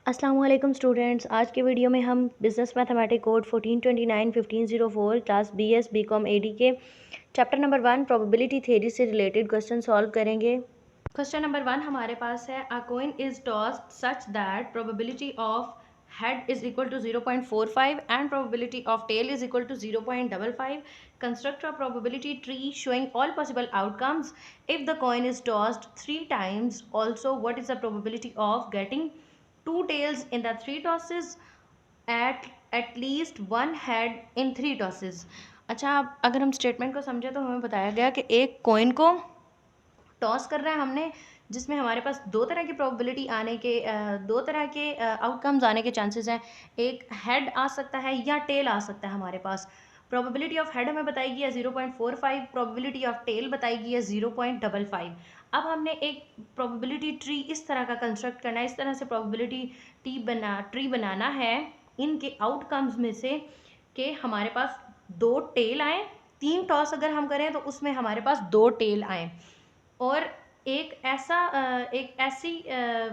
अस्सलाम वालेकुम स्टूडेंट्स। आज के वीडियो में हम business mathematic code 1429-1504 class BS BCom AD के चैप्टर नंबर 1 प्रोबेबिलिटी थ्योरी से रिलेटेड क्वेश्चन सॉल्व करेंगे। क्वेश्चन नंबर 1 हमारे पास है, a coin is tossed such that probability of head is equal to 0.45 and probability of tail is equal to 0.55. Construct a probability tree showing all possible outcomes. If the coin is tossed 3 times, also what is the probability of getting 2 tails in the 3 tosses, at least 1 head in 3 tosses. अच्छा, अगर हम statement को समझे तो हमें बताया गया कि एक कॉइन को टॉस कर रहा है हमने, जिसमें हमारे पास दो तरह की प्रोबेबिलिटी आने के दो तरह के आउटकम्स आने के चांसेस हैं। एक हेड आ सकता है या टेल आ सकता है हमारे पास। प्रोबेबिलिटी ऑफ हेड हमें बताएगी है 0.45, प्रोबेबिलिटी ऑफ टेल बताएगी है 0.55। अब हमने एक प्रोबेबिलिटी ट्री इस तरह का कंस्ट्रक्ट करना है, इस तरह से प्रोबेबिलिटी ट्री बनाना है इनके आउटकम्स में से कि हमारे पास 2 टेल आए। 3 टॉस अगर हम करें तो उसमें हमारे पास 2 टेल आए, और एक ऐसी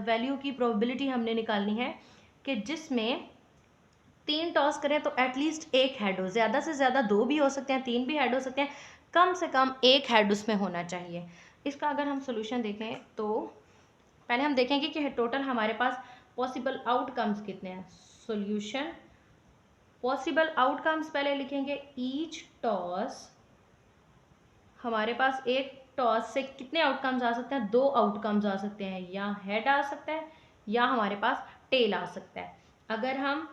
वैल्यू की प्रोबेबिलिटी हमने निकालनी है कि जिसमें 3 टॉस करें तो एटलीस्ट एक हेड हो। ज़्यादा से ज़्यादा 2 भी हो सकते हैं, 3 भी हेड हो सकते हैं, कम से कम एक हेड उसमें होना चाहिए। इसका अगर हम सोल्यूशन देखें तो पहले हम देखेंगे कि टोटल हमारे पास पॉसिबल आउटकम्स कितने हैं। सोल्यूशन पॉसिबल आउटकम्स पहले लिखेंगे। ईच टॉस, हमारे पास एक टॉस से कितने आउटकम्स आ सकते हैं? 2 आउटकम्स आ सकते हैं, या हेड आ सकता है या हमारे पास टेल आ सकता है। अगर हम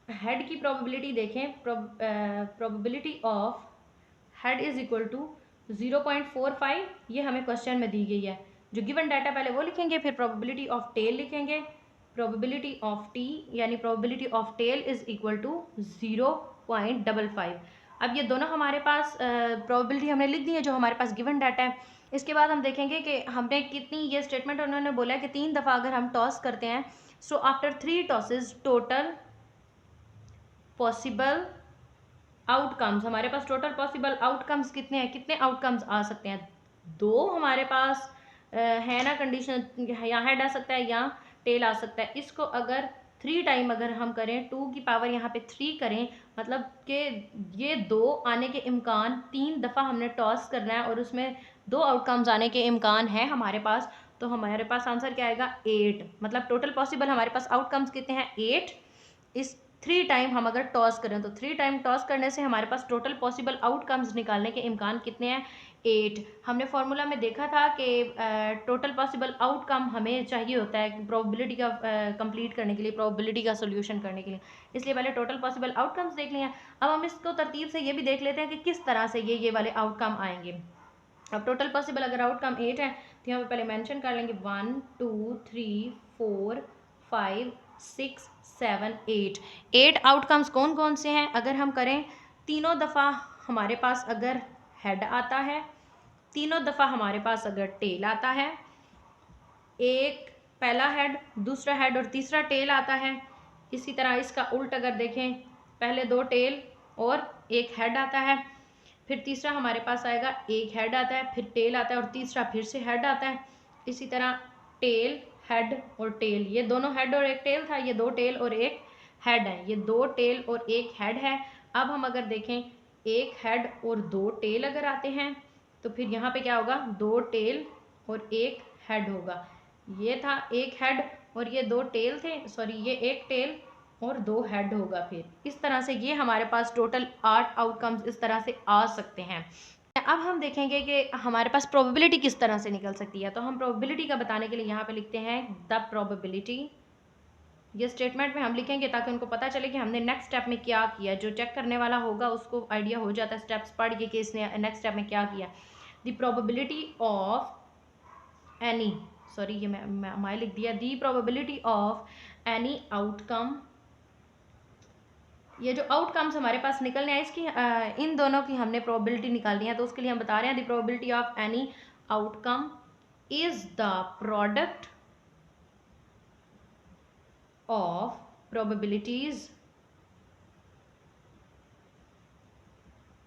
हेड की प्रोबेबिलिटी देखें, probability of head is equal to 0.45, ये हमें क्वेश्चन में दी गई है। जो गिवन डाटा पहले वो लिखेंगे, फिर प्रोबेबिलिटी ऑफ टेल लिखेंगे। प्रोबेबिलिटी ऑफ टी यानी probability of tail is equal to 0.55। अब ये दोनों हमारे पास प्रोबेबिलिटी हमने लिख दी है जो हमारे पास गिवन डाटा है। इसके बाद हम देखेंगे कि हमने कितनी, ये स्टेटमेंट उन्होंने बोला है कि 3 दफ़ा अगर हम टॉस करते हैं, so after 3 tosses total possible outcomes, हमारे पास टोटल पॉसिबल आउटकम्स कितने हैं, कितने आउटकम्स आ सकते हैं? 2 हमारे पास है ना कंडीशन, या हेड आ सकता है या टेल आ सकता है। इसको अगर 3 टाइम अगर हम करें, 2 की पावर यहाँ पे 3 करें, मतलब कि ये 2 आने के इम्कान, 3 दफ़ा हमने टॉस करना है और उसमें 2 आउटकम्स आने के इम्कान है हमारे पास, तो हमारे पास आंसर क्या आएगा? 8। मतलब टोटल पॉसिबल हमारे पास आउटकम्स कितने हैं? 8। इस 3 टाइम हम अगर टॉस करें तो 3 टाइम टॉस करने से हमारे पास टोटल पॉसिबल आउटकम्स निकालने के इम्कान कितने हैं? 8। हमने फॉर्मूला में देखा था कि टोटल पॉसिबल आउटकम हमें चाहिए होता है प्रोबेबिलिटी का कंप्लीट करने के लिए, प्रोबेबिलिटी का सोल्यूशन करने के लिए, इसलिए पहले टोटल पॉसिबल आउटकम्स देख लिए हैं। अब हम इसको तरतीब से ये भी देख लेते हैं कि किस तरह से ये वाले आउटकम आएंगे। अब टोटल पॉसिबल अगर आउटकम 8 है तो यहाँ पे पहले मेंशन कर लेंगे 1 2 3 4 5 6 7 8। 8 आउटकम्स कौन कौन से हैं? अगर हम करें, तीनों दफ़ा हमारे पास अगर हेड आता है, तीनों दफ़ा हमारे पास अगर टेल आता है, एक पहला हेड, दूसरा हेड और तीसरा टेल आता है। इसी तरह इसका उल्ट अगर देखें, पहले 2 टेल और एक हेड आता है, फिर तीसरा हमारे पास आएगा, एक हेड आता है, फिर टेल आता है और तीसरा फिर से हेड आता है। इसी तरह टेल, हेड और टेल, ये दोनों हेड और एक टेल था, ये 2 टेल और एक हेड है, ये 2 टेल और एक हेड है। अब हम अगर देखें, एक हेड और 2 टेल अगर आते हैं तो फिर यहाँ पे क्या होगा? 2 टेल और एक हेड होगा। ये था एक हेड और ये 2 टेल थे, सॉरी ये एक टेल और 2 हेड होगा। फिर इस तरह से ये हमारे पास टोटल 8 आउटकम्स इस तरह से आ सकते हैं। अब हम देखेंगे कि हमारे पास प्रोबेबिलिटी किस तरह से निकल सकती है। तो हम प्रोबेबिलिटी का बताने के लिए यहाँ पे लिखते हैं द प्रोबेबिलिटी। ये स्टेटमेंट में हम लिखेंगे ताकि उनको पता चले कि हमने नेक्स्ट स्टेप में क्या किया। जो चेक करने वाला होगा उसको आइडिया हो जाता है स्टेप्स पढ़ के कि इसने नेक्स्ट स्टेप में क्या किया। The probability of any, sorry ये मैं लिख दिया, दी प्रोबेबिलिटी ऑफ एनी आउटकम। ये जो आउटकम्स हमारे पास निकलने हैं, इसकी इन दोनों की हमने प्रोबेबिलिटी निकालनी है, तो उसके लिए हम बता रहे हैं the probability of any outcome is the product of probabilities,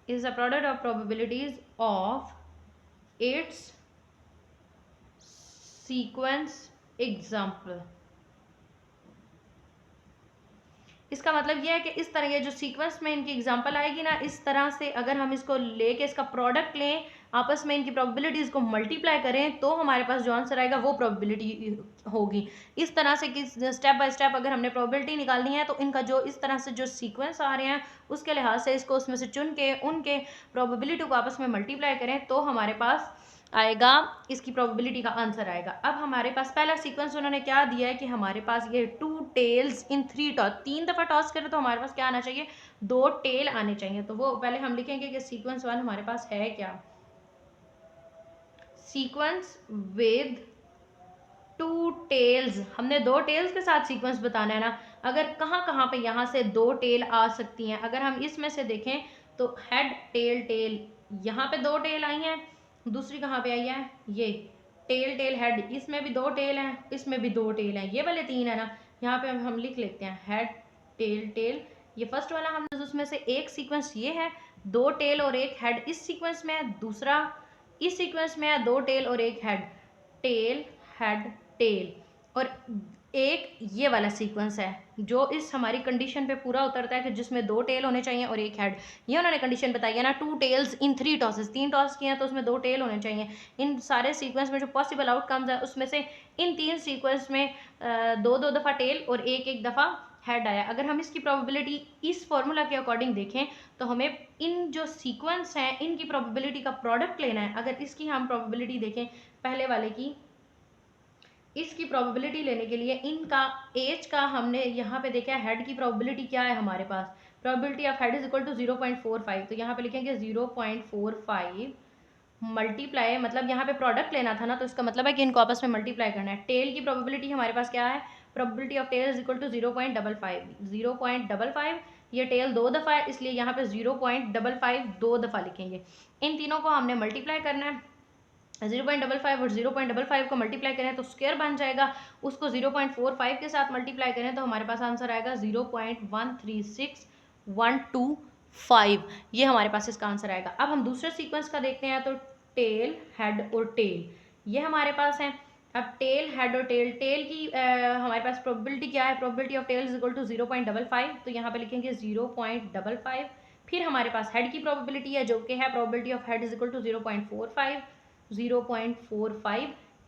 is the product of probabilities of its sequence example. इसका मतलब ये है कि इस तरह ये जो सीक्वेंस में इनकी एग्जांपल आएगी ना, इस तरह से अगर हम इसको लेके इसका प्रोडक्ट लें, आपस में इनकी प्रोबेबिलिटीज़ को मल्टीप्लाई करें, तो हमारे पास जो आंसर आएगा वो प्रोबेबिलिटी होगी। इस तरह से कि स्टेप बाय स्टेप अगर हमने प्रोबेबिलिटी निकालनी है, तो इनका जो इस तरह से जो सीक्वेंस आ रहे हैं उसके लिहाज से इसको उसमें से चुन के उनके प्रोबेबिलिटी को आपस में मल्टीप्लाई करें, तो हमारे पास आएगा, इसकी प्रोबेबिलिटी का आंसर आएगा। अब हमारे पास पहला सीक्वेंस उन्होंने क्या दिया है कि हमारे पास ये 2 टेल्स इन 3 टॉस, 3 दफ़ा टॉस करें तो हमारे पास क्या आना चाहिए, 2 टेल आने चाहिए। तो वो पहले हम लिखेंगे कि सीक्वेंस 1 हमारे पास है क्या, सीक्वेंस विद 2 टेल्स। हमने 2 टेल्स के साथ सीक्वेंस बताना है ना। अगर कहाँ कहाँ पे यहाँ से 2 टेल आ सकती हैं, अगर हम इसमें से देखें तो हेड टेल टेल, यहाँ पे 2 टेल आई हैं, दूसरी कहाँ पे आई है, ये टेल टेल हेड, इसमें भी 2 टेल हैं, इसमें भी 2 टेल हैं, ये वाले 3 है ना। यहाँ पे हम लिख लेते हैं हेड टेल टेल, ये फर्स्ट वाला हमने उसमें से एक सीक्वेंस ये है, 2 टेल और 1 हेड इस सीक्वेंस में है, दूसरा इस सीक्वेंस में है 2 टेल और 1 हेड, टेल हेड टेल, और एक ये वाला सीक्वेंस है जो इस हमारी कंडीशन पे पूरा उतरता है कि जिसमें 2 टेल होने चाहिए और 1 हेड। ये उन्होंने कंडीशन बताई है ना, 2 टेल्स इन 3 टॉसेस, 3 टॉस किए हैं तो उसमें 2 टेल होने चाहिए। इन सारे सीक्वेंस में जो पॉसिबल आउटकम्स है उसमें से इन 3 सीक्वेंस में 2-2 दफ़ा टेल और 1-1 दफ़ा हेड आया। अगर हम इसकी प्रोबेबिलिटी इस फॉर्मूला के अकॉर्डिंग देखें तो हमें इन जो सीक्वेंस हैं इनकी प्रोबेबिलिटी का प्रोडक्ट लेना है। अगर इसकी हम प्रोबेबिलिटी देखें पहले वाले की, इसकी प्रोबेबिलिटी लेने के लिए इनका एज का हमने यहाँ पे देखा है, हेड की प्रोबेबिलिटी क्या है हमारे पास, probability of head is equal to 0.45, तो यहाँ पे लिखेंगे 0.45 मल्टीप्लाई, मतलब यहाँ पे प्रोडक्ट लेना था ना, तो इसका मतलब है कि इनको आपस में मल्टीप्लाई करना है। टेल की प्रोबेबिलिटी हमारे पास क्या है, probability of tail is equal to 0.55, 0.55, ये टेल 2 दफ़ा है इसलिए यहाँ पे 0.55 2 दफ़ा लिखेंगे। इन तीनों को हमने मल्टीप्लाई करना है, 0.55 और 0.55 को मल्टीप्लाई करें तो स्क्वायर बन जाएगा, उसको 0.45 के साथ मल्टीप्लाई करें तो हमारे पास आंसर आएगा 0.136125, ये हमारे पास इसका आंसर आएगा। अब हम दूसरे सीक्वेंस का देखते हैं, तो टेल हेड और टेल ये हमारे पास है। अब टेल हेड और टेल, टेल की हमारे पास प्रोबेबिलिटी क्या है, probability of tail is equal to 0.55, तो यहाँ पे लिखेंगे 0.55। फिर हमारे पास हेड की प्रोबेबिलिटी है जो कि है probability of head is equal to 0.45,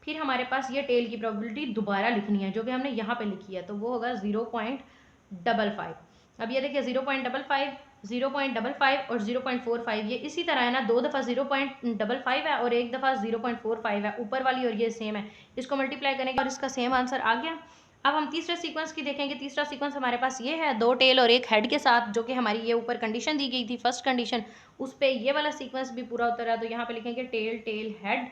फिर हमारे पास ये टेल की प्रोबेबिलिटी दोबारा लिखनी है जो कि हमने यहाँ पे लिखी है, तो वो होगा 0.55। अब ये देखिए 0.55, 0.55 और 0.45 ये इसी तरह है ना, 2 दफ़ा 0.55 है और 1 दफ़ा 0.45 है, ऊपर वाली और ये सेम है, इसको मल्टीप्लाई करेंगे और इसका सेम आंसर आ गया। अब हम तीसरे सीक्वेंस की देखेंगे। तीसरा सीक्वेंस हमारे पास ये है 2 टेल और 1 हेड के साथ, जो कि हमारी ये ऊपर कंडीशन दी गई थी फर्स्ट कंडीशन, उस पर ये वाला सीक्वेंस भी पूरा उतर रहा है, तो यहाँ पे लिखेंगे tail tail head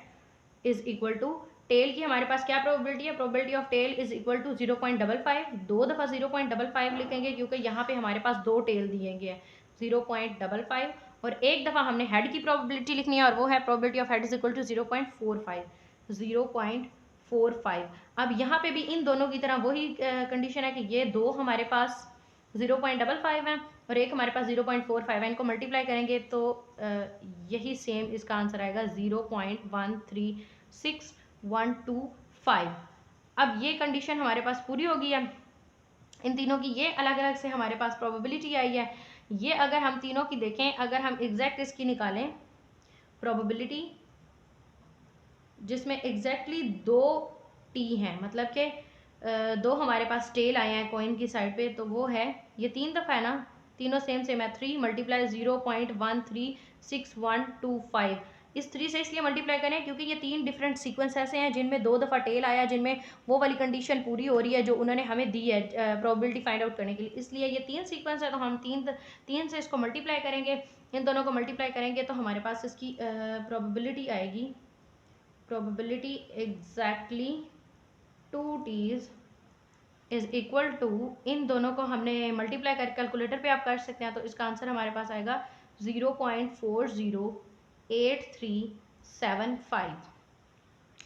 is equal to, tail की हमारे पास क्या प्रोबेबिलिटी है, probability of tail is equal to 0.55, 2 दफ़ा 0.55 लिखेंगे क्योंकि यहाँ पे हमारे पास 2 टेल दिए गए हैं, 0.55, और एक दफ़ा हमने हेड की प्रोबेबिलिटी लिखनी है और वो है probability of head is equal to 0.45, 0.45। अब यहाँ पे भी इन दोनों की तरह वही कंडीशन है कि ये दो हमारे पास 0.55 है और एक हमारे पास 0.45 है, इनको मल्टीप्लाई करेंगे तो यही सेम इसका आंसर आएगा 0.136125। अब ये कंडीशन हमारे पास पूरी होगी है इन तीनों की, ये अलग अलग से हमारे पास प्रोबेबिलिटी आई है। ये अगर हम तीनों की देखें, अगर हम एग्जैक्ट इसकी निकालें प्रोबेबिलिटी जिसमें एग्जैक्टली 2 टी हैं, मतलब कि 2 हमारे पास टेल आए हैं कॉइन की साइड पे, तो वो है ये 3 दफ़ा है ना, तीनों सेम सेम है, 3 मल्टीप्लाई 0.136125, इस 3 से इसलिए मल्टीप्लाई करें क्योंकि ये 3 डिफरेंट सीक्वेंस ऐसे हैं जिनमें 2 दफ़ा टेल आया, जिनमें वो वाली कंडीशन पूरी हो रही है जो उन्होंने हमें दी है प्रोबेबिलिटी फाइंड आउट करने के लिए, इसलिए ये 3 सीक्वेंस है तो हम 3 से इसको मल्टीप्लाई करेंगे, इन दोनों को मल्टीप्लाई करेंगे तो हमारे पास इसकी प्रोबेबिलिटी आएगी, probability exactly 2 T's is equal to, इन दोनों को हमने मल्टीप्लाई कर कैलकुलेटर पे आप कर सकते हैं, तो इसका आंसर हमारे पास आएगा 0.408375।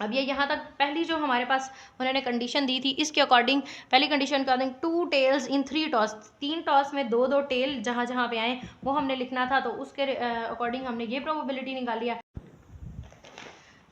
अब ये यहाँ तक पहली जो हमारे पास उन्होंने कंडीशन दी थी इसके अकॉर्डिंग, पहली कंडीशन के अकॉर्डिंग 2 टेल्स इन 3 टॉस, 3 टॉस में 2-2 टेल जहाँ जहाँ पे आए वो हमने लिखना था, तो उसके अकॉर्डिंग हमने ये प्रोबेबिलिटी निकाली है।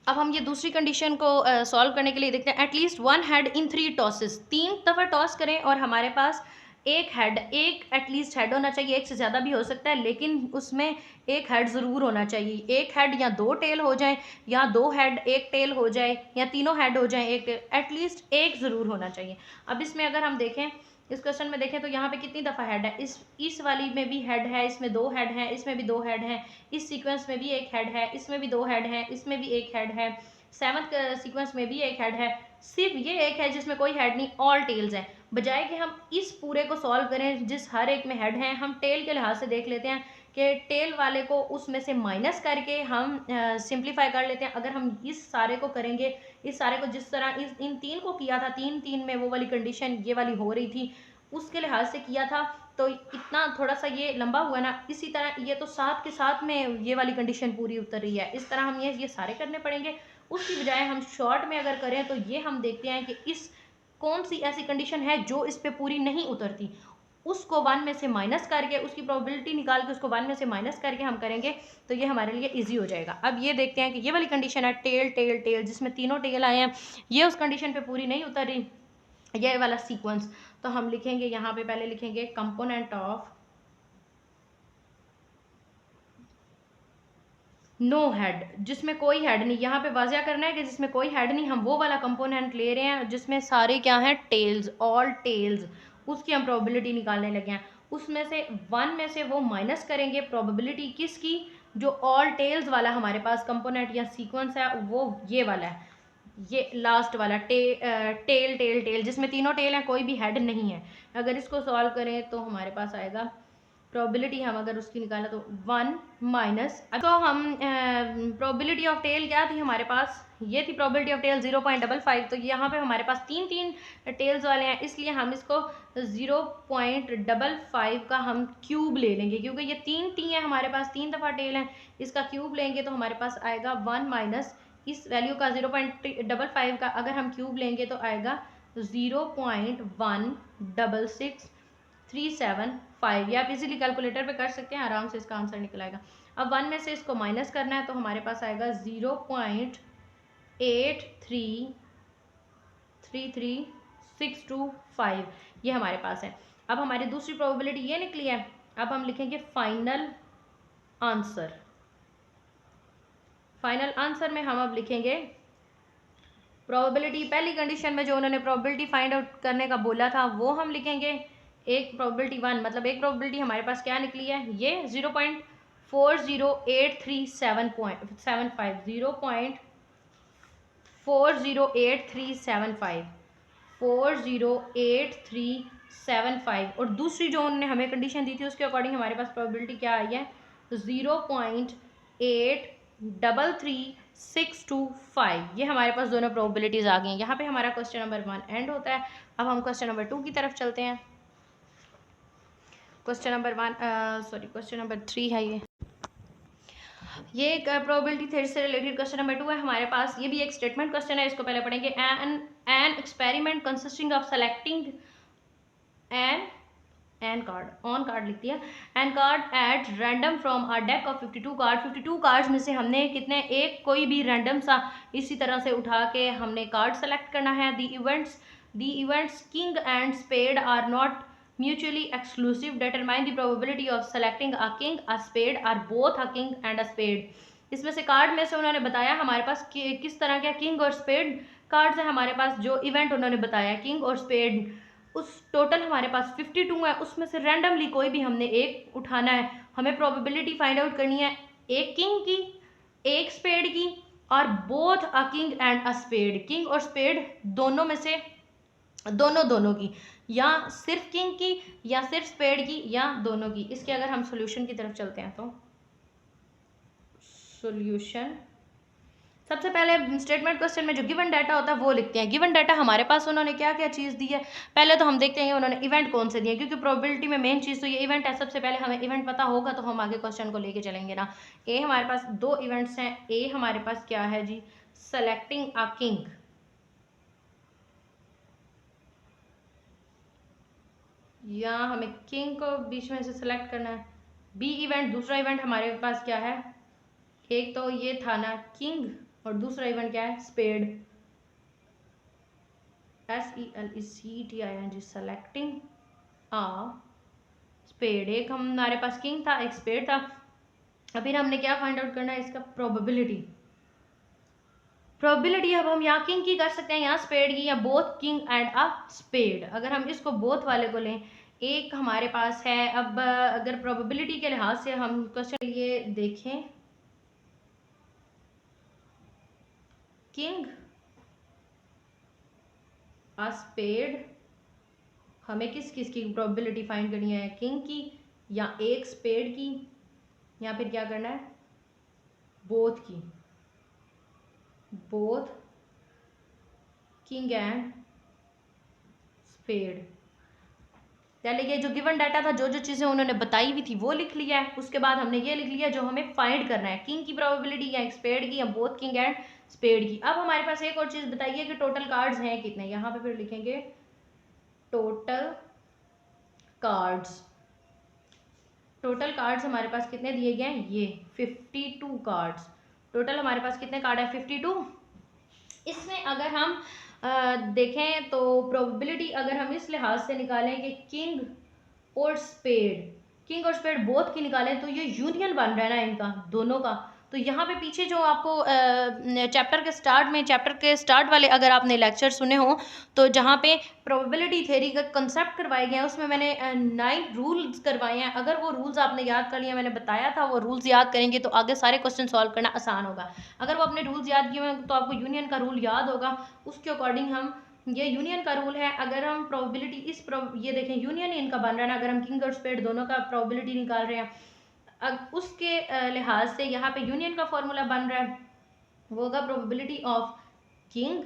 अब हम ये दूसरी कंडीशन को सॉल्व करने के लिए देखते हैं, एटलीस्ट 1 हेड इन 3 टॉसेस, 3 दफ़ा टॉस करें और हमारे पास एक हेड, एक एटलीस्ट हेड होना चाहिए, एक से ज़्यादा भी हो सकता है, लेकिन उसमें एक हेड ज़रूर होना चाहिए। एक हेड या दो टेल हो जाए, या दो हेड एक टेल हो जाए, या तीनों हेड हो जाए एक टेल, एटलीस्ट एक ज़रूर होना चाहिए। अब इसमें अगर हम देखें, इस क्वेश्चन में देखें तो यहाँ पे कितनी दफ़ा हेड है, इस वाली में भी हेड है, इसमें दो हेड हैं, इसमें भी दो हेड हैं, इस सीक्वेंस में भी एक हेड है, इसमें भी दो हेड हैं, इसमें भी एक हेड है, सेवंथ सीक्वेंस में भी एक हेड है, सिर्फ ये एक है जिसमें कोई हेड नहीं, ऑल टेल्स हैं। बजाय कि हम इस पूरे को सॉल्व करें जिस हर एक में हेड हैं, हम टेल के लिहाज से देख लेते हैं कि टेल वाले को उसमें से माइनस करके हम सिंप्लीफाई कर लेते हैं। अगर हम इस सारे को करेंगे, इस सारे को जिस तरह इन तीन को किया था, तीन तीन में वो वाली कंडीशन ये वाली हो रही थी, उसके लिहाज से किया था, तो इतना थोड़ा सा ये लंबा हुआ ना। इसी तरह ये तो साथ के साथ में ये वाली कंडीशन पूरी उतर रही है, इस तरह हम ये सारे करने पड़ेंगे। उसकी बजाय हम शॉर्ट में अगर करें तो ये हम देखते हैं कि इस कौन सी ऐसी कंडीशन है जो इस पे पूरी नहीं उतरती, उसको 1 में से माइनस करके, उसकी प्रोबेबिलिटी निकाल के उसको 1 में से माइनस करके हम करेंगे तो ये हमारे लिए इजी हो जाएगा। अब ये देखते हैं कि ये वाली कंडीशन है टेल टेल टेल, जिसमें तीनों टेल आए हैं, ये उस कंडीशन पे पूरी नहीं उतर रही, ये वाला सीक्वेंस। तो हम लिखेंगे यहाँ पे, पहले लिखेंगे कंपोनेंट ऑफ नो हेड, जिसमें कोई हेड नहीं। यहाँ पे वाजिया करना है कि जिसमें कोई हेड नहीं, हम वो वाला कंपोनेंट ले रहे हैं जिसमें सारे क्या हैं, टेल्स, ऑल टेल्स, उसकी हम प्रोबेबिलिटी निकालने लगे हैं। उसमें से 1 में से वो माइनस करेंगे प्रोबेबिलिटी किसकी, जो ऑल टेल्स वाला हमारे पास कंपोनेंट या सीक्वेंस है, वो ये वाला है, ये लास्ट वाला टेल टेल टेल, जिसमें तीनों टेल हैं, कोई भी हेड नहीं है। अगर इसको सॉल्व करें तो हमारे पास आएगा प्रोबेबिलिटी, हम अगर उसकी निकालें तो 1 माइनस, तो हम प्रोबेबिलिटी ऑफ टेल क्या थी हमारे पास, ये थी प्रोबेबिलिटी ऑफ टेल 0.55। तो यहाँ पे हमारे पास तीन तीन टेल्स वाले हैं, इसलिए हम इसको 0.55 का हम क्यूब ले लेंगे, क्योंकि ये तीन टी है हमारे पास, तीन दफ़ा टेल है, इसका क्यूब लेंगे तो हमारे पास आएगा 1 माइनस इस वैल्यू का 0.55 का अगर हम क्यूब लेंगे तो आएगा 0.166375। ये आप इजीली कैलकुलेटर पे कर सकते हैं, आराम से इसका आंसर निकल आएगा। अब 1 में से इसको माइनस करना है तो हमारे पास आएगा 0.833625, ये हमारे पास है। अब हमारी दूसरी प्रोबेबिलिटी ये निकली है, अब हम लिखेंगे फाइनल आंसर। फाइनल आंसर में हम अब लिखेंगे प्रोबेबिलिटी, पहली कंडीशन में जो उन्होंने प्रोबेबिलिटी फाइंड आउट करने का बोला था वो हम लिखेंगे, एक प्रोबेबिलिटी 1, मतलब एक प्रोबेबिलिटी हमारे पास क्या निकली है, ये 0.408375, 0.408375, और दूसरी जो उन्होंने हमें कंडीशन दी थी उसके अकॉर्डिंग हमारे पास प्रोबेबिलिटी क्या आई है, 0.833625, ये हमारे पास दोनों प्रोबेबिलिटीज आ गई हैं। यहाँ पे हमारा क्वेश्चन नंबर 1 एंड होता है। अब हम क्वेश्चन नंबर 2 की तरफ चलते हैं। क्वेश्चन नंबर 3 है ये एक प्रोबेबिलिटी थ्योरी से रिलेटेड क्वेश्चन नंबर 2 है हमारे पास। ये भी एक स्टेटमेंट क्वेश्चन है, इसको पहले पढ़ेंगे। An experiment consisting of selecting an card, on card लिख दिया, an card at random from a deck of 52 card, 52 cards में से हमने कितने, एक कोई भी रैंडम सा इसी तरह से उठा के हमने कार्ड सेलेक्ट करना है। The events king and spade are not mutually exclusive, determine the probability of selecting a king, a spade, or both a king and a spade। इसमें से कार्ड में से उन्होंने बताया हमारे पास किस तरह के किंग और स्पेड कार्ड्स है हमारे पास, जो इवेंट उन्होंने बताया किंग और स्पेड, उस टोटल हमारे पास 52 है, उसमें से रैंडमली कोई भी हमने एक उठाना है। हमें प्रोबेबिलिटी फाइंड आउट करनी है एक किंग की, एक स्पेड की, और both a king and a spade, king और स्पेड दोनों में से दोनों की, या सिर्फ किंग की, या सिर्फ स्पेड की, या दोनों की। इसके अगर हम सॉल्यूशन की तरफ चलते हैं तो सॉल्यूशन, सबसे पहले स्टेटमेंट क्वेश्चन में जो गिवन डाटा होता है वो लिखते हैं। गिवन डाटा हमारे पास उन्होंने क्या क्या चीज़ दी है, पहले तो हम देखते हैं उन्होंने इवेंट कौन से दिए, क्योंकि प्रोबेबिलिटी में मेन चीज़ तो ये इवेंट है। सबसे पहले हमें इवेंट पता होगा तो हम आगे क्वेश्चन को लेके चलेंगे ना। ए हमारे पास दो इवेंट्स हैं, ए हमारे पास क्या है जी, सेलेक्टिंग अ किंग, या हमें किंग को बीच में से सेलेक्ट करना है। बी इवेंट, दूसरा इवेंट हमारे पास क्या है, एक तो ये था ना किंग, और दूसरा इवेंट क्या है, स्पेड, SELECTING, सेलेक्टिंग आ स्पेड। एक हमारे पास किंग था, एक स्पेड था। अब फिर हमने क्या फाइंड आउट करना है, इसका प्रोबेबिलिटी। प्रोबेबिलिटी अब हम यहाँ किंग की कर सकते हैं, यहाँ स्पेड की, या both king and a spade. अगर हम इसको बोथ वाले को लें, एक हमारे पास है। अब अगर प्रोबेबिलिटी के लिहाज से हम क्वेश्चन ये देखें, किंग अ स्पेड, हमें किस किस की प्रोबेबिलिटी फाइंड करनी है, किंग की या एक स्पेड की, या फिर क्या करना है, बोथ की, बोथ किंग एंड स्पेड। पहले ये जो गिवन डाटा था, जो जो चीज़ें उन्होंने बताई हुई थी वो लिख लिया है। उसके बाद हमने ये लिख लिया जो हमें फाइंड करना है, किंग की प्रोबेबिलिटी या स्पेड की या बोथ किंग एंड स्पेड की। अब हमारे पास एक और चीज़ बताइए कि टोटल कार्ड्स हैं कितने। यहाँ पे फिर लिखेंगे टोटल कार्ड्स। टोटल कार्ड्स हमारे पास कितने दिए गए हैं, ये 52 कार्ड्स। टोटल हमारे पास कितने कार्ड है, 52। इसमें अगर हम देखें तो प्रोबेबिलिटी अगर हम इस लिहाज से निकालें कि किंग और स्पेड, किंग और स्पेड बोथ की निकालें, तो ये यूनियन बन रहा है ना इनका दोनों का। तो यहाँ पे पीछे जो आपको चैप्टर के स्टार्ट वाले अगर आपने लेक्चर सुने हो, तो जहाँ पे प्रोबेबिलिटी थ्योरी का कंसेप्ट करवाए गए हैं, उसमें मैंने 9 रूल्स करवाए हैं। अगर वो रूल्स आपने याद कर लिया, मैंने बताया था वो रूल्स याद करेंगे तो आगे सारे क्वेश्चन सॉल्व करना आसान होगा। अगर वो अपने रूल्स याद किए हुए तो आपको यूनियन का रूल याद होगा, उसके अकॉर्डिंग हम, ये यूनियन का रूल है। अगर हम प्रोबेबिलिटी ये देखें यूनियन इनका बन रहा है ना, अगर हम किंग और स्पेड दोनों का प्रोबेबिलिटी निकाल रहे हैं, अब उसके लिहाज से यहाँ पे यूनियन का फॉर्मूला बन रहा है, वो होगा probability of king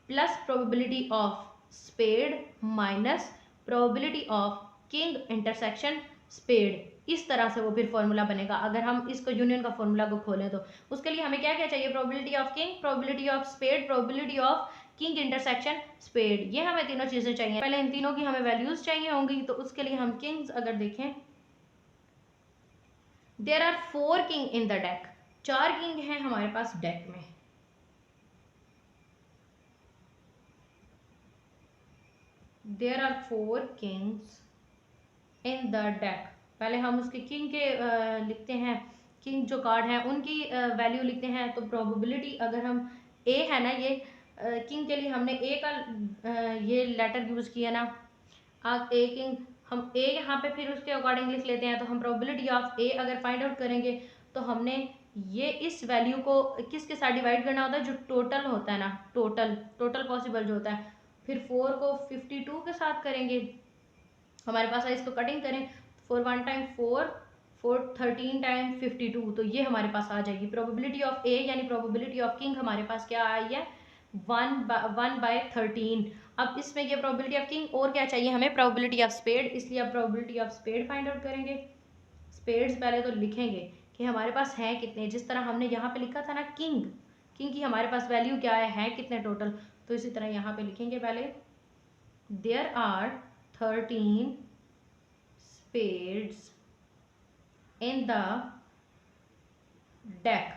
plus probability of spade minus probability of king intersection spade. इस तरह से वो फिर फॉर्मूला बनेगा। अगर हम इसको यूनियन का फॉर्मूला को खोलें तो उसके लिए हमें क्या क्या चाहिए, probability of king, probability of spade, probability of king intersection spade. ये हमें तीनों चीजें चाहिए। पहले इन तीनों की हमें वैल्यूज चाहिए होंगी, तो उसके लिए हम किंग्स अगर देखें, there are 4 king in the deck, 4 king हैं हमारे पास डेक में। There are 4 kings in the deck. पहले हम उसके किंग के लिखते हैं, किंग जो कार्ड है उनकी वैल्यू लिखते हैं। तो प्रोबेबिलिटी अगर हम ए है ना, ये किंग के लिए हमने ए का ये लेटर यूज किया ना, अब ए किंग, हम ए यहाँ पे फिर उसके अकॉर्डिंग लिख लेते हैं। तो हम प्रोबेबिलिटी ऑफ ए अगर फाइंड आउट करेंगे तो हमने ये इस वैल्यू को किसके साथ डिवाइड करना होता है, जो टोटल होता है ना, टोटल पॉसिबल जो होता है। फिर 4 को 52 के साथ करेंगे, हमारे पास है, इसको कटिंग करें, 4 1 टाइम 4, 4 13 टाइम 52, तो ये हमारे पास आ जाएगी प्रोबेबिलिटी ऑफ ए, यानी प्रोबेबिलिटी ऑफ किंग हमारे पास क्या आई है, 1/13। अब इसमें ये प्रोबेबिलिटी ऑफ किंग और क्या चाहिए हमें, प्रोबेबिलिटी ऑफ स्पेड, इसलिए अब probability of spade find out करेंगे। स्पेड्स पहले तो लिखेंगे कि हमारे पास हैं कितने, जिस तरह हमने यहाँ पे लिखा था ना किंग, किंग की हमारे पास वैल्यू क्या है कितने टोटल, तो इसी तरह यहाँ पे लिखेंगे पहले, there are 13 spades in the deck।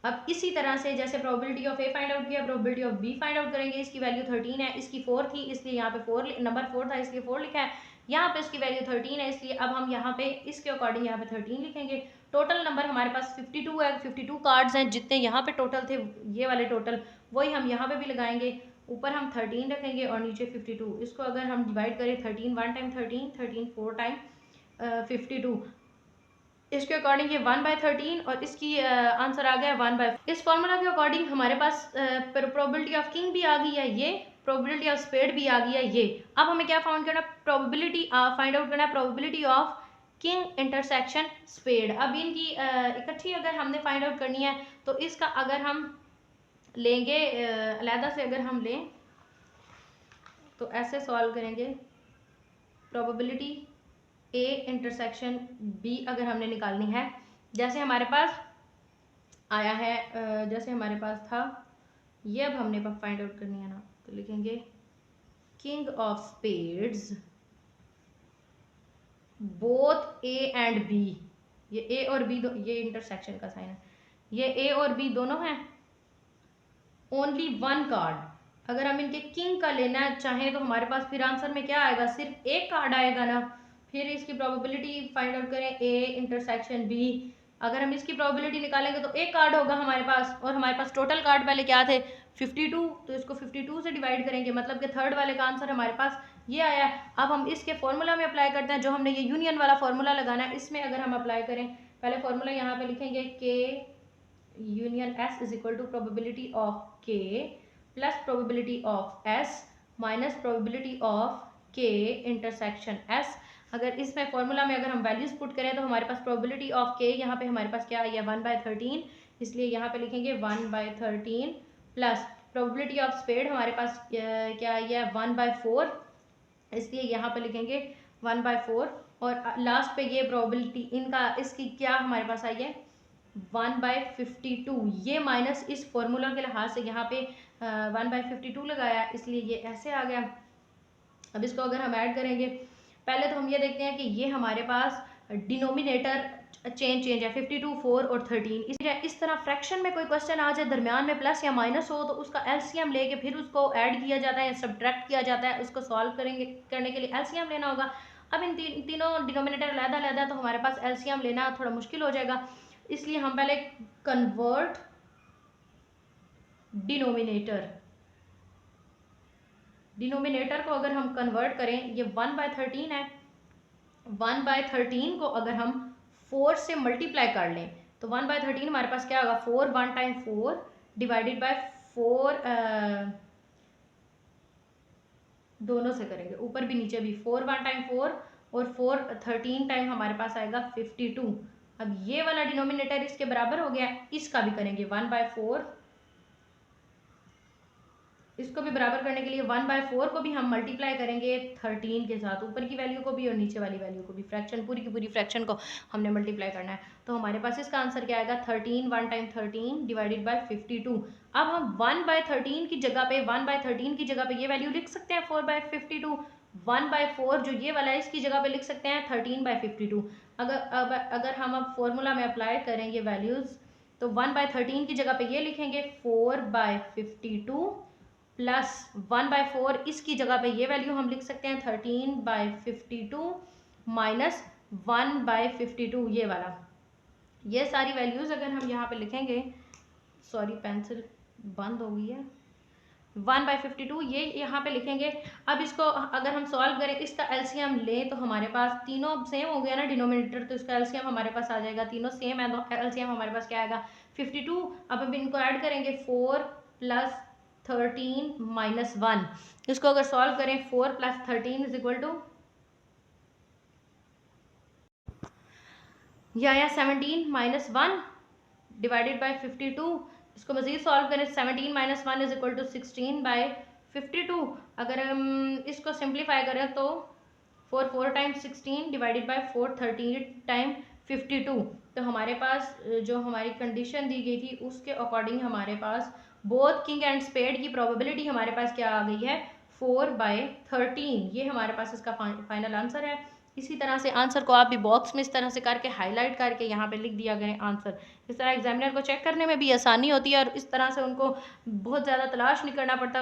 अब इसी तरह से जैसे probability of A find out किया, probability of B find out करेंगे। इसकी वैल्यू 13 है, इसकी 4 थी इसलिए यहाँ पे 4 नंबर 4 था इसलिए 4 लिखा है। यहाँ पे इसकी वैल्यू 13 है इसलिए अब हम यहाँ पे इसके अकॉर्डिंग यहाँ पे 13 लिखेंगे। टोटल नंबर हमारे पास 52 है, 52 कार्ड्स हैं, जितने यहाँ पे टोटल थे ये वाले टोटल वही हम यहाँ पे भी लगाएंगे। ऊपर हम 13 रखेंगे और नीचे 52। इसको अगर हम डिवाइड करें, 13 1 टाइम 13, 13 4 टाइम 52, इसके अकॉर्डिंग ये 1/13 और इसकी आंसर आ गया 1/4। इस फॉर्मूला के अकॉर्डिंग हमारे पास प्रोबेबिलिटी ऑफ किंग भी आ गई है, ये प्रोबेबिलिटी ऑफ स्पेड भी आ गई है ये। अब हमें क्या फाउंड करना, प्रोबेबिलिटी फाइंड आउट करना, probability of king intersection spade. अब इनकी इकट्ठी अगर हमने फाइंड आउट करनी है तो इसका अगर हम लेंगे अलहदा से, अगर हम लें तो ऐसे सॉल्व करेंगे, प्रोबेबिलिटी ए इंटरसेक्शन बी अगर हमने निकालनी है, जैसे हमारे पास आया है, जैसे हमारे पास था ये, अब हमने फाइंड आउट करनी है ना, तो लिखेंगे king of spades both A and B. ये ए और बी, ये इंटरसेक्शन का साइन है, ये ए और बी दोनों हैं, ओनली 1 कार्ड। अगर हम इनके किंग का लेना चाहें तो हमारे पास फिर आंसर में क्या आएगा, सिर्फ एक कार्ड आएगा ना, फिर इसकी प्रोबेबिलिटी फाइंड आउट करें A इंटरसेक्शन B। अगर हम इसकी प्रोबेबिलिटी निकालेंगे तो एक कार्ड होगा हमारे पास, और हमारे पास टोटल कार्ड पहले क्या थे 52, तो इसको 52 से डिवाइड करेंगे, मतलब कि थर्ड वाले का आंसर हमारे पास ये आया। अब हम इसके फॉर्मूला में अप्लाई करते हैं, जो हमने ये यूनियन वाला फॉर्मूला लगाना है, इसमें अगर हम अप्लाई करें, पहले फॉर्मूला यहाँ पे लिखेंगे K union S is equal to probability of K plus probability of S minus probability of K intersection S। अगर इसमें फॉर्मूला में अगर हम वैल्यूज पुट करें तो हमारे पास प्रोबेबिलिटी ऑफ K यहाँ पे हमारे पास क्या आई है 1/13, इसलिए यहाँ पे लिखेंगे 1/13 प्लस प्रोबेबिलिटी ऑफ स्पेड हमारे पास क्या आई है 1/4, इसलिए यहाँ पे लिखेंगे 1/4, और लास्ट पे ये प्रोबेबिलिटी इनका इसकी क्या हमारे पास आई है 1/52। ये माइनस इस फॉर्मूला के लिहाज से यहाँ पे 1/52 लगाया, इसलिए ये ऐसे आ गया। अब इसको अगर हम ऐड करेंगे, पहले तो हम ये देखते हैं कि ये हमारे पास डिनोमिनेटर चेंज है 52, 4 और 13। इस तरह फ्रैक्शन में कोई क्वेश्चन आ जाए, दरमियान में प्लस या माइनस हो, तो उसका एलसीएम लेके फिर उसको ऐड किया जाता है, सब्ट्रैक्ट किया जाता है। उसको सॉल्व करने के लिए एलसीएम लेना होगा। अब इन तीनों डिनोमिनेटर अलग-अलग, तो हमारे पास एलसीएम लेना थोड़ा मुश्किल हो जाएगा, इसलिए हम पहले कन्वर्ट डिनोमिनेटर को अगर हम कन्वर्ट करें, ये 1/13 है, 1/13 को अगर हम 4 से मल्टीप्लाई कर लें तो 1/13 हमारे पास क्या होगा 4 1 टाइम 4 डिवाइडेड बाय 4, दोनों से करेंगे, ऊपर भी नीचे भी 4 1 टाइम 4 और 4 13 टाइम हमारे पास आएगा 52। अब ये वाला डिनोमिनेटर इसके बराबर हो गया, इसका भी करेंगे 1/4, इसको भी बराबर करने के लिए 1/4 को भी हम मल्टीप्लाई करेंगे 13 के साथ, ऊपर की वैल्यू को भी और नीचे वाली वैल्यू को भी, फ्रैक्शन पूरी की पूरी फ्रैक्शन को हमने मल्टीप्लाई करना है। तो हमारे पास इसका आंसर क्या आएगा 13 1 टाइम 13 डिवाइडेड बाय 52। अब हम 1/13 की जगह पे 1/13 की जगह पे ये वैल्यू लिख सकते हैं 4/52, 1/4 जो ये वाला है इसकी जगह पे लिख सकते हैं 13/52। अगर हम अब फॉर्मूला में अप्लाई करें ये वैल्यूज, तो 1/13 की जगह पे ये लिखेंगे 4/52 प्लस 1/4, इसकी जगह पे ये वैल्यू हम लिख सकते हैं 13/52 माइनस 1/52, ये वाला। ये सारी वैल्यूज अगर हम यहाँ पे लिखेंगे, सॉरी पेंसिल बंद हो गई है, 1/52 ये यहाँ पे लिखेंगे। अब इसको अगर हम सॉल्व करें, इसका एलसीएम लें, तो हमारे पास तीनों सेम हो गया ना डिनोमिनेटर, तो इसका एलसीएम हमारे पास आ जाएगा, तीनों सेम है तो एलसीएम हमारे पास क्या आएगा 52। अब हम इनको ऐड करेंगे 4 प्लस 13 माइनस 1, इसको अगर सॉल्व करें 4 प्लस 13 इज इक्वल टू ये आया 17 माइनस 1 डिवाइडेड बाय 52। इसको मजीद सॉल्व करें 17 माइनस 1 इज इक्वल टू 16/52। अगर हम इसको सिंप्लीफाई करें तो 4 टाइम 16 डिवाइडेड बाय 4 13 टाइम 52। तो हमारे पास जो हमारी कंडीशन दी गई थी उसके अकॉर्डिंग हमारे पास बोथ किंग एंड स्पेड की प्रोबेबिलिटी हमारे पास क्या आ गई है 4/13। ये हमारे पास इसका फाइनल आंसर है। इसी तरह से आंसर को आप भी बॉक्स में इस तरह से करके हाईलाइट करके यहाँ पे लिख दिया गया आंसर। इस तरह एग्जामिनर को चेक करने में भी आसानी होती है और इस तरह से उनको बहुत ज़्यादा तलाश नहीं करना पड़ता,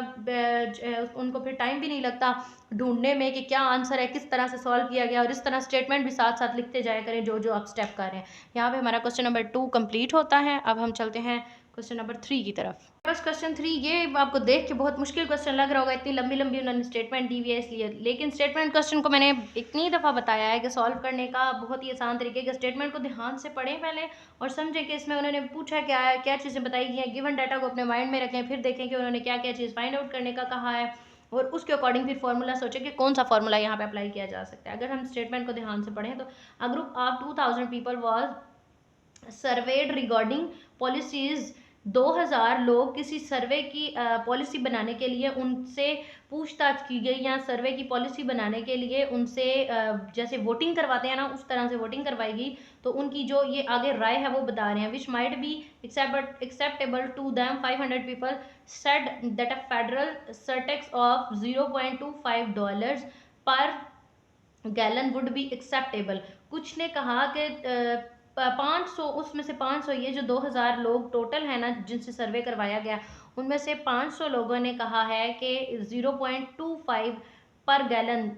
उनको फिर टाइम भी नहीं लगता ढूंढने में कि क्या आंसर है, किस तरह से सॉल्व किया गया, और इस तरह स्टेटमेंट भी साथ साथ लिखते जाया करें जो जो आप स्टेप कर रहे हैं। यहाँ पे हमारा क्वेश्चन नंबर 2 कंप्लीट होता है। अब हम चलते हैं क्वेश्चन नंबर 3 की तरफ। बस क्वेश्चन 3 ये आपको देख के बहुत मुश्किल क्वेश्चन लग रहा होगा, इतनी लंबी लंबी उन्होंने स्टेटमेंट दी हुई है इसलिए, लेकिन स्टेटमेंट क्वेश्चन को मैंने इतनी दफ़ा बताया है कि सॉल्व करने का बहुत ही आसान तरीके का, स्टेटमेंट को ध्यान से पढ़ें पहले और समझें कि इसमें उन्होंने पूछा क्या है, क्या चीज़ें बताई गई हैं, गिवन डाटा को अपने माइंड में रखें, फिर देखें कि उन्होंने क्या क्या चीज़ फाइंड आउट करने का कहा है और उसके अकॉर्डिंग फिर फॉर्मूला सोचें कि कौन सा फॉर्मूला यहाँ पे अप्लाई किया जा सकता है। अगर हम स्टेटमेंट को ध्यान से पढ़ें तो a group of 2000 people was served regarding policies, 2000 लोग किसी सर्वे की पॉलिसी बनाने के लिए उनसे पूछताछ की गई, या सर्वे की पॉलिसी बनाने के लिए उनसे जैसे वोटिंग करवाते हैं ना उस तरह से वोटिंग करवाई गई। तो उनकी जो ये आगे राय है वो बता रहे हैं, which might be acceptable to them 500 people said that a federal surtax of $0.25 per gallon would be acceptable. कुछ ने कहा कि 500, उसमें से 500, ये जो 2000 लोग टोटल है ना जिनसे सर्वे करवाया गया, उनमें से 500 लोगों ने कहा है कि 0.25 पर गैलन,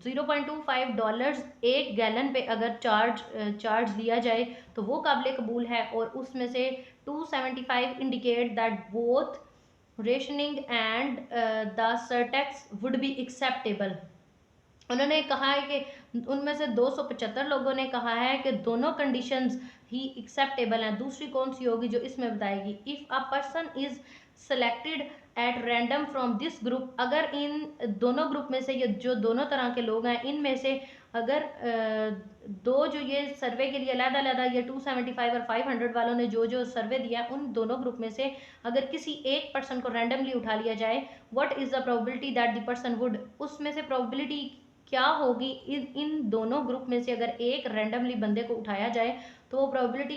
$0.25 एक गैलन पे अगर चार्ज लिया जाए तो वो काबिल कबूल है। और उसमें से 275 indicate that both rationing and the surtax would be acceptable. उन्होंने कहा है कि उनमें से 275 लोगों ने कहा है कि दोनों कंडीशंस ही एक्सेप्टेबल हैं। दूसरी कौन सी होगी जो इसमें बताएगी, if a person is selected at random from this group, अगर इन दोनों ग्रुप में से, ये जो दोनों तरह के लोग हैं इनमें से अगर दो जो ये सर्वे के लिए अलग-अलग, ये 275 और 500 वालों ने जो जो सर्वे दिया उन दोनों ग्रुप में से अगर किसी एक पर्सन को रैंडमली उठा लिया जाए, what is the probability that the person would, उसमें से प्रोबेबिलिटी क्या होगी इन दोनों ग्रुप में से अगर एक रैंडमली बंदे को उठाया जाए तो वो प्रोबेबिलिटी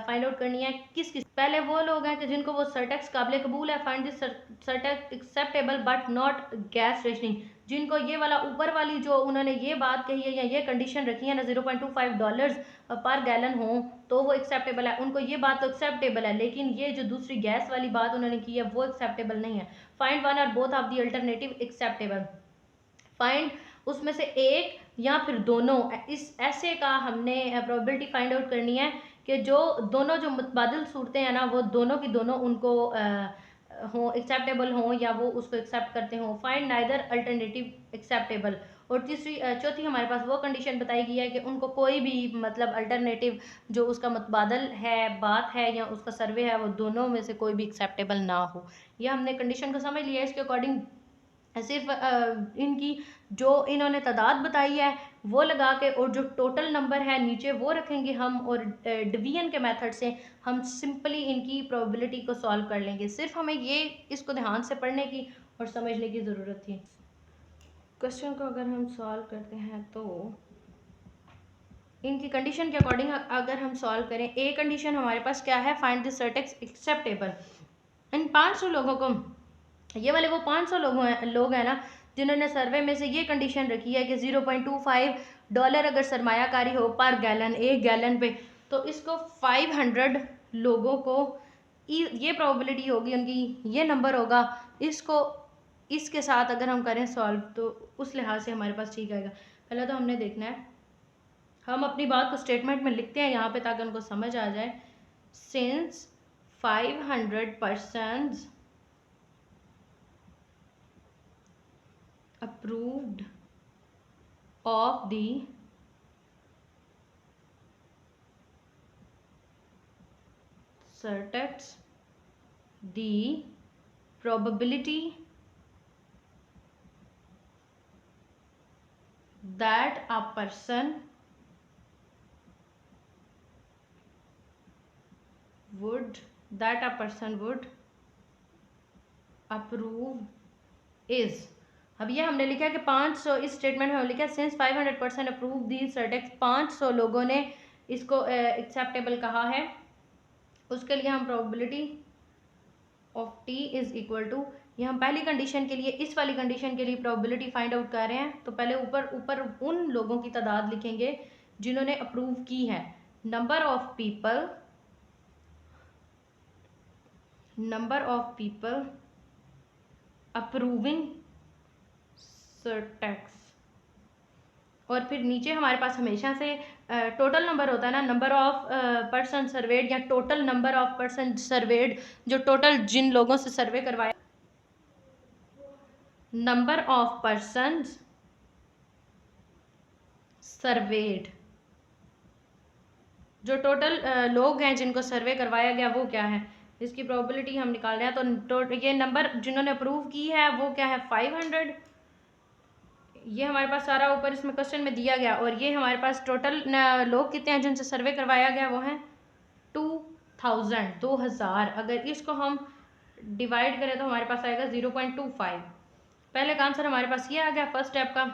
फाइंड आउट करनी है किस किस। पहले वो लोग हैं कि जिनको वो सरटेक्स काबिल कबूल है, find this surtax acceptable but not gas rationing, जिनको ये वाला ऊपर वाली जो उन्होंने ये बात कही है या ये कंडीशन रखी है ना $0.25 पर गैलन हो तो वो एक्सेप्टेबल है, उनको ये बात तो एक्सेप्टेबल है, लेकिन ये जो दूसरी गैस वाली बात उन्होंने की है वो एक्सेप्टेबल नहीं है। फाइंड वन और both of the alternative acceptable, find उसमें से एक या फिर दोनों, इस ऐसे का हमने प्रोबेबिलिटी फाइंड आउट करनी है कि जो दोनों जो मुतबादिल सूरतें हैं ना वो दोनों की दोनों उनको हो एक्सेप्टेबल हो या वो उसको एक्सेप्ट करते हो। फाइंड नाइदर अल्टरनेटिव एक्सेप्टेबल, और तीसरी चौथी हमारे पास वो कंडीशन बताई गई है कि उनको कोई भी मतलब अल्टरनेटिव जो उसका मुतबादल है बात है या उसका सर्वे है वो दोनों में से कोई भी एक्सेप्टेबल ना हो। यह हमने कंडीशन को समझ लिया। इसके अकॉर्डिंग सिर्फ इनकी जो इन्होंने तादाद बताई है वो लगा के और जो टोटल नंबर है नीचे वो रखेंगे हम, और डिवीजन के मेथड से हम सिंपली इनकी प्रोबेबिलिटी को सॉल्व कर लेंगे। सिर्फ हमें ये इसको ध्यान से पढ़ने की और समझने की ज़रूरत थी। क्वेश्चन को अगर हम सॉल्व करते हैं तो इनकी कंडीशन के अकॉर्डिंग अगर हम सॉल्व करें, ए कंडीशन हमारे पास क्या है, फाइंड दिस सरटेक्स एक्सेप्टेबल। इन 500 लोगों को, ये वाले वो 500 लोग हैं ना जिन्होंने सर्वे में से ये कंडीशन रखी है कि $0.25 अगर सरमायाकारी हो पर गैलन, एक गैलन पे, तो इसको 500 लोगों को ये प्रोबेबिलिटी होगी उनकी, ये नंबर होगा, इसको इसके साथ अगर हम करें सॉल्व तो उस लिहाज से हमारे पास ठीक आएगा। पहले तो हमने देखना है, हम अपनी बात को स्टेटमेंट में लिखते हैं यहाँ पे ताकि उनको समझ आ जाए। Since 500 persons approved of the surtax, the probability that a person would approve is, अब ये हमने लिखा है कि 500, इस स्टेटमेंट में हमने लिखा है सिंस 500% अप्रूव दी सरटेक्स, 500 लोगों ने इसको एक्सेप्टेबल कहा है, उसके लिए हम probability of T is equal to, ये हम पहली कंडीशन के लिए, इस वाली कंडीशन के लिए प्रोबेबिलिटी फाइंड आउट कर रहे हैं तो पहले ऊपर उन लोगों की तादाद लिखेंगे जिन्होंने अप्रूव की है, नंबर ऑफ पीपल अप्रूविंग सरटेक्स, और फिर नीचे हमारे पास हमेशा से टोटल नंबर होता है ना, नंबर ऑफ पर्सन सर्वेड या total number of person served, जो टोटल जिन लोगों से सर्वे करवाया, नंबर ऑफ पर्सन सर्वेड, जो टोटल लोग हैं जिनको सर्वे करवाया गया वो क्या है, इसकी प्रोबेबिलिटी हम निकाल रहे हैं। तो ये नंबर जिन्होंने अप्रूव की है वो क्या है 500, ये हमारे पास सारा ऊपर इसमें क्वेश्चन में दिया गया, और ये हमारे पास टोटल लोग कितने हैं जिनसे सर्वे करवाया गया वो हैं 2000। अगर इसको हम डिवाइड करें तो हमारे पास आएगा 0.25। पहले का आंसर हमारे पास ये आ गया फर्स्ट स्टेप का,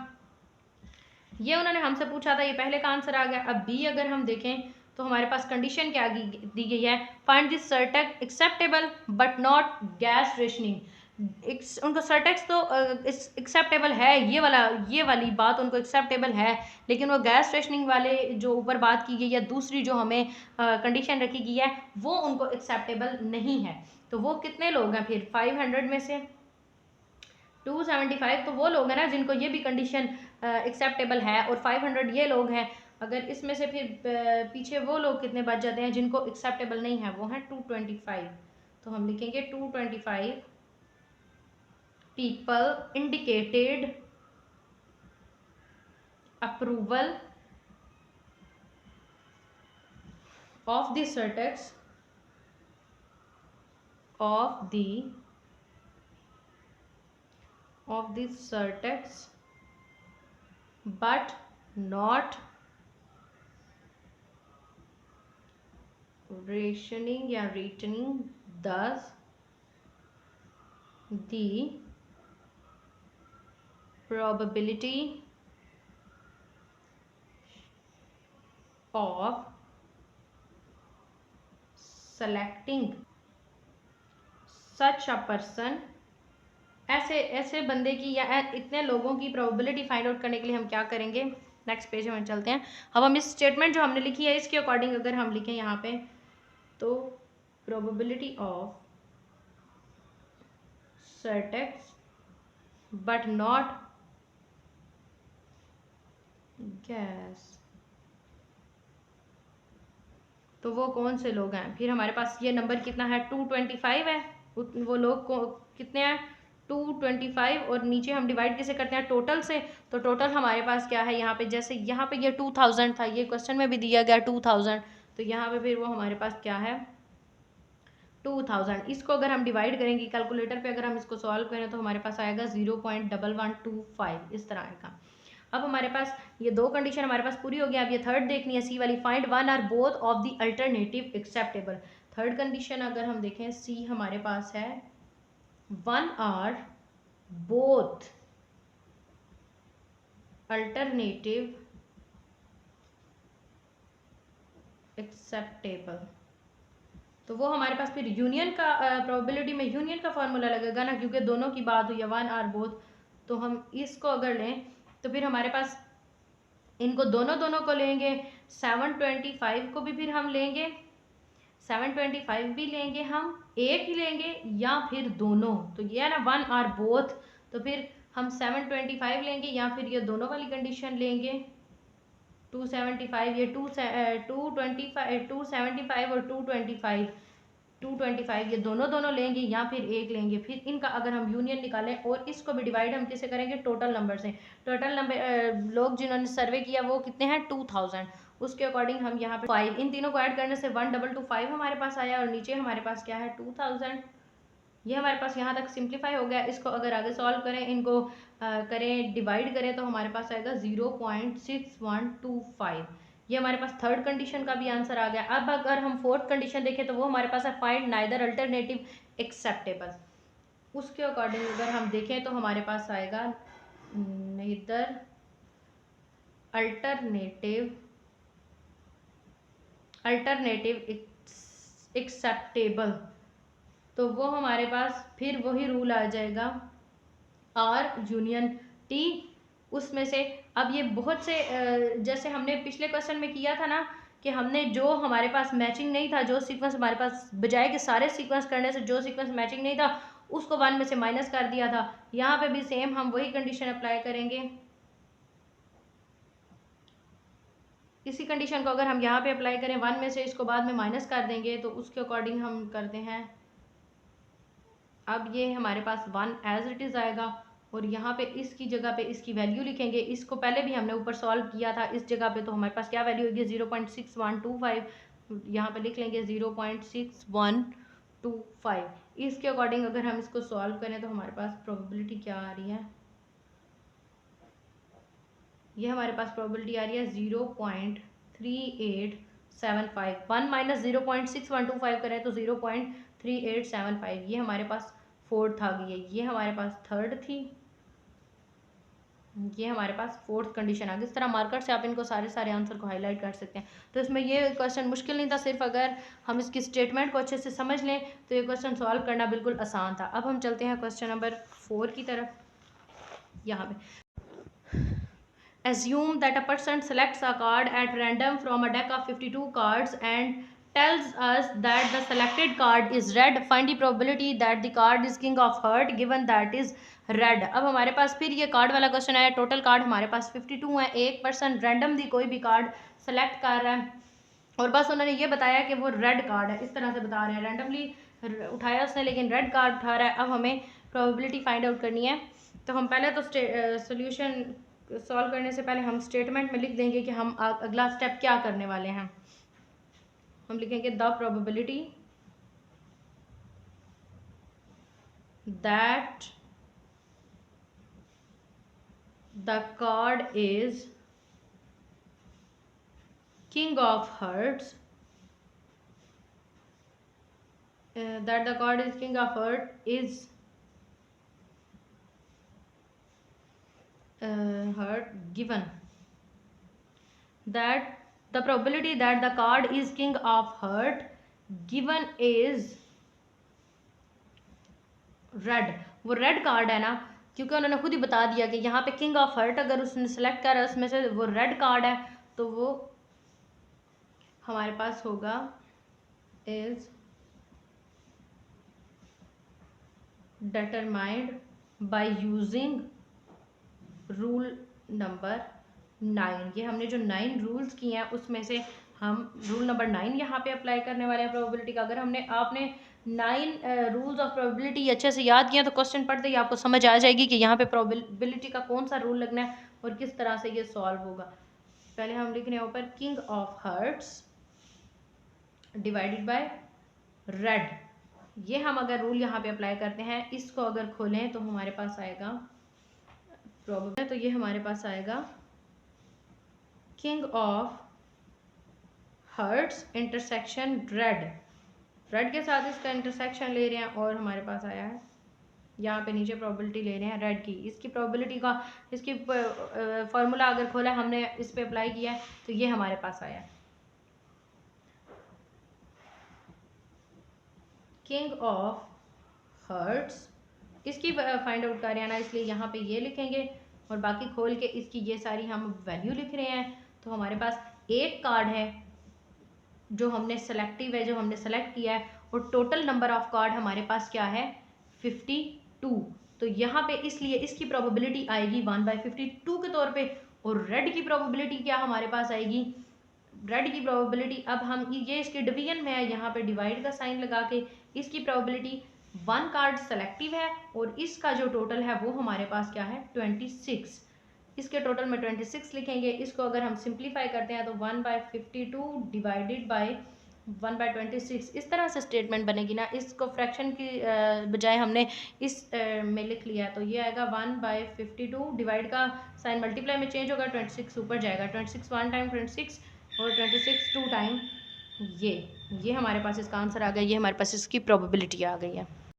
ये उन्होंने हमसे पूछा था, ये पहले का आंसर आ गया। अब बी अगर हम देखें तो हमारे पास कंडीशन क्या दी गई है, find this surtax acceptable but not gas rationing, उनको सरटेक्स तो एक्सेप्टेबल है, ये वाली बात उनको एक्सेप्टेबल है, लेकिन वो गैस रेशनिंग वाले जो ऊपर बात की गई है, दूसरी जो हमें कंडीशन रखी गई है वो उनको एक्सेप्टेबल नहीं है। तो वो कितने लोग हैं फिर 500 में से, 275 तो वो लोग हैं ना जिनको ये भी कंडीशन एक्सेप्टेबल है, और 500 ये लोग हैं। अगर इसमें से फिर पीछे वो लोग कितने बच जाते हैं जिनको एक्सेप्टेबल नहीं है, वो हैं 225। तो हम लिखेंगे 225 people indicated approval of the surtax but not returning thus the probability of selecting such a person, ऐसे ऐसे बंदे की या इतने लोगों की प्रोबेबिलिटी फाइंड आउट करने के लिए हम क्या करेंगे, नेक्स्ट पेज में चलते हैं। अब हम इस स्टेटमेंट जो हमने लिखी है इसके अकॉर्डिंग अगर हम लिखें यहाँ पे, तो probability of surtax but not gas, तो वो कौन से लोग हैं। फिर हमारे पास ये नंबर कितना है, 225 है। वो लोग को कितने हैं, 225, और नीचे हम डिवाइड किसे करते हैं, टोटल से। तो टोटल हमारे पास क्या है यहाँ पे, जैसे यहाँ पे ये 2000 था, ये क्वेश्चन में भी दिया गया 2000, तो यहाँ पे फिर वो हमारे पास क्या है 2000। इसको अगर हम डिवाइड करेंगे कैलकुलेटर पे, अगर हम इसको सॉल्व करें तो हमारे पास आएगा 0.1125, इस तरह आएगा। अब हमारे पास ये दो कंडीशन हमारे पास पूरी हो गई। अब ये थर्ड देखनी है, सी वाली, find one or both of the alternative acceptable. Third condition अगर हम देखें, सी हमारे पास है one or both alternative acceptable, तो वो हमारे पास फिर यूनियन का प्रोबेबिलिटी में यूनियन का फॉर्मूला लगेगा ना, क्योंकि दोनों की बात हुई है, वन आर बोथ। तो हम इसको अगर लें तो फिर हमारे पास इनको दोनों को लेंगे, 725 को भी फिर हम लेंगे, 725 भी लेंगे, हम एक ही लेंगे या फिर दोनों। तो ये है ना वन आर बोथ, तो फिर हम 725 लेंगे या फिर ये दोनों वाली कंडीशन लेंगे, 275, ये 275 और 225 ये दोनों लेंगे या फिर एक लेंगे। फिर इनका अगर हम यूनियन निकालें और इसको भी डिवाइड हम किसे करेंगे, टोटल नंबर से। टोटल नंबर लोग जिन्होंने सर्वे किया वो कितने हैं, 2000। उसके अकॉर्डिंग हम यहाँ पे 5, इन तीनों को ऐड करने से 1225 हमारे पास आया, और नीचे हमारे पास क्या है 2000। ये हमारे पास यहाँ तक सिंप्लीफाई हो गया। इसको अगर आगे सॉल्व करें, इनको करें डिवाइड करें, तो हमारे पास आएगा 0.6125। ये हमारे पास थर्ड कंडीशन का भी आंसर आ गया। अब अगर हम फोर्थ कंडीशन देखें तो वो हमारे पास है फाइंड नाइदर अल्टरनेटिव एक्सेप्टेबल। उसके अकॉर्डिंग अगर हम देखें तो हमारे पास आएगा नाइदर अल्टरनेटिव एक्सेप्टेबल, तो वो हमारे पास फिर वही रूल आ जाएगा आर यूनियन टी। उसमें से अब ये बहुत से जैसे हमने पिछले क्वेश्चन में किया था ना, कि हमने जो हमारे पास मैचिंग नहीं था, जो सीक्वेंस हमारे पास बजाय के सारे सीक्वेंस करने से जो सीक्वेंस मैचिंग नहीं था उसको 1 में से माइनस कर दिया था। यहाँ पे भी सेम हम वही कंडीशन अप्लाई करेंगे। इसी कंडीशन को अगर हम यहाँ पे अप्लाई करें, 1 में से इसको बाद में माइनस कर देंगे, तो उसके अकॉर्डिंग हम करते हैं। अब ये हमारे पास 1 एज इट इज़ आएगा, और यहाँ पे इसकी जगह पे इसकी वैल्यू लिखेंगे। इसको पहले भी हमने ऊपर सॉल्व किया था, इस जगह पे तो हमारे पास क्या वैल्यू होगी 0.6125, यहाँ पे लिख लेंगे 0.6125। इसके अकॉर्डिंग अगर हम इसको सॉल्व करें तो हमारे पास प्रोबेबिलिटी क्या आ रही है, ये हमारे पास प्रोबेबिलिटी आ रही है 0.3875। 1 माइनस 0.6125 करें तो 0.3875। ये हमारे पास फोर्थ आ गई है, ये हमारे पास थर्ड थी, ये हमारे पास फोर्थ कंडीशन आ गई। इस तरह मार्कर से आप इनको सारे आंसर को हाईलाइट कर सकते हैं। तो इसमें ये क्वेश्चन मुश्किल नहीं था, सिर्फ अगर हम इसकी स्टेटमेंट को अच्छे से समझ लें तो ये क्वेश्चन सॉल्व करना बिल्कुल आसान था। अब हम चलते हैं क्वेश्चन नंबर 4 की तरफ। यहाँ पे assume that a person selects a card at random from a deck of 52 cards and tells us that the selected card is red. Find the probability that the card is king of heart given that is red. अब हमारे पास फिर ये card वाला question आया. Total card हमारे पास 52 है. एक person randomly कोई भी कार्ड सेलेक्ट कर रहा है और बस उन्होंने ये बताया कि वो रेड कार्ड है. इस तरह से बता रहे हैं, रैंडमली उठाया उसने लेकिन रेड कार्ड उठा रहा है. अब हमें प्रोबेबिलिटी फाइंड आउट करनी है. तो हम पहले तो सोल्यूशन सॉल्व करने से पहले हम स्टेटमेंट में लिख देंगे कि हम अगला स्टेप क्या करने वाले हैं. हम लिखेंगे the probability that the card is king of hearts, that the card is king of heart is heart given that the probability that the card is king of heart given is red. वो red card है ना, क्योंकि उन्होंने खुद ही बता दिया कि यहाँ पे किंग ऑफ हर्ट अगर उसने सेलेक्ट करा उसमें से वो रेड कार्ड है तो वो हमारे पास होगा is determined by using rule number 9. ये हमने जो 9 रूल्स किए हैं उसमें से हम रूल नंबर 9 यहाँ पे अप्लाई करने वाले हैं प्रोबेबिलिटी का. अगर आपने 9 रूल्स ऑफ प्रोबेबिलिटी अच्छे से याद किया तो क्वेश्चन पढ़ते ही आपको समझ आ जाएगी कि यहाँ पे प्रोबेबिलिटी का कौन सा रूल लगना है और किस तरह से ये सॉल्व होगा. पहले हम लिख रहे हैं ऊपर king of hearts divided by red. ये हम अगर रूल यहाँ पे अप्लाई करते हैं, इसको अगर खोलें तो हमारे पास आएगा प्रोबेबल, तो ये हमारे पास आएगा king of hearts intersection red. Red के साथ इसका इंटरसेक्शन ले रहे हैं और हमारे पास आया है यहाँ पे नीचे प्रोबेबिलिटी ले रहे हैं रेड की. इसकी प्रोबेबिलिटी का इसकी फॉर्मूला अगर खोला हमने इस पे अप्लाई किया है तो ये हमारे पास आया है किंग ऑफ हर्ट्स. इसकी फाइंड आउट कर रहे हैं ना, इसलिए यहाँ पे ये लिखेंगे और बाकी खोल के इसकी ये सारी हम वैल्यू लिख रहे हैं. तो हमारे पास एक कार्ड है जो हमने सेलेक्टिव है, जो हमने सेलेक्ट किया है, और टोटल नंबर ऑफ कार्ड हमारे पास क्या है 52. तो यहाँ पे इसलिए इसकी प्रोबेबिलिटी आएगी 1/52 के तौर पे. और रेड की प्रोबेबिलिटी क्या हमारे पास आएगी, रेड की प्रोबेबिलिटी अब हम ये इसके डिवीजन में है, यहाँ पे डिवाइड का साइन लगा के इसकी प्रोबेबिलिटी 1 कार्ड सेलेक्टिव है और इसका जो टोटल है वो हमारे पास क्या है 26. इसके टोटल में 26 लिखेंगे. इसको अगर हम सिंप्लीफाई करते हैं तो 1/52 डिवाइडेड बाय 1/26 इस तरह से स्टेटमेंट बनेगी ना. इसको फ्रैक्शन की बजाय हमने इस में लिख लिया तो ये आएगा 1/52. डिवाइड का साइन मल्टीप्लाई में चेंज होगा, 26 ऊपर जाएगा, 26 1 टाइम 26 और 26 2 टाइम ये हमारे पास इसका आंसर आ गया. ये हमारे पास इसकी प्रोबेबिलिटी आ गई है.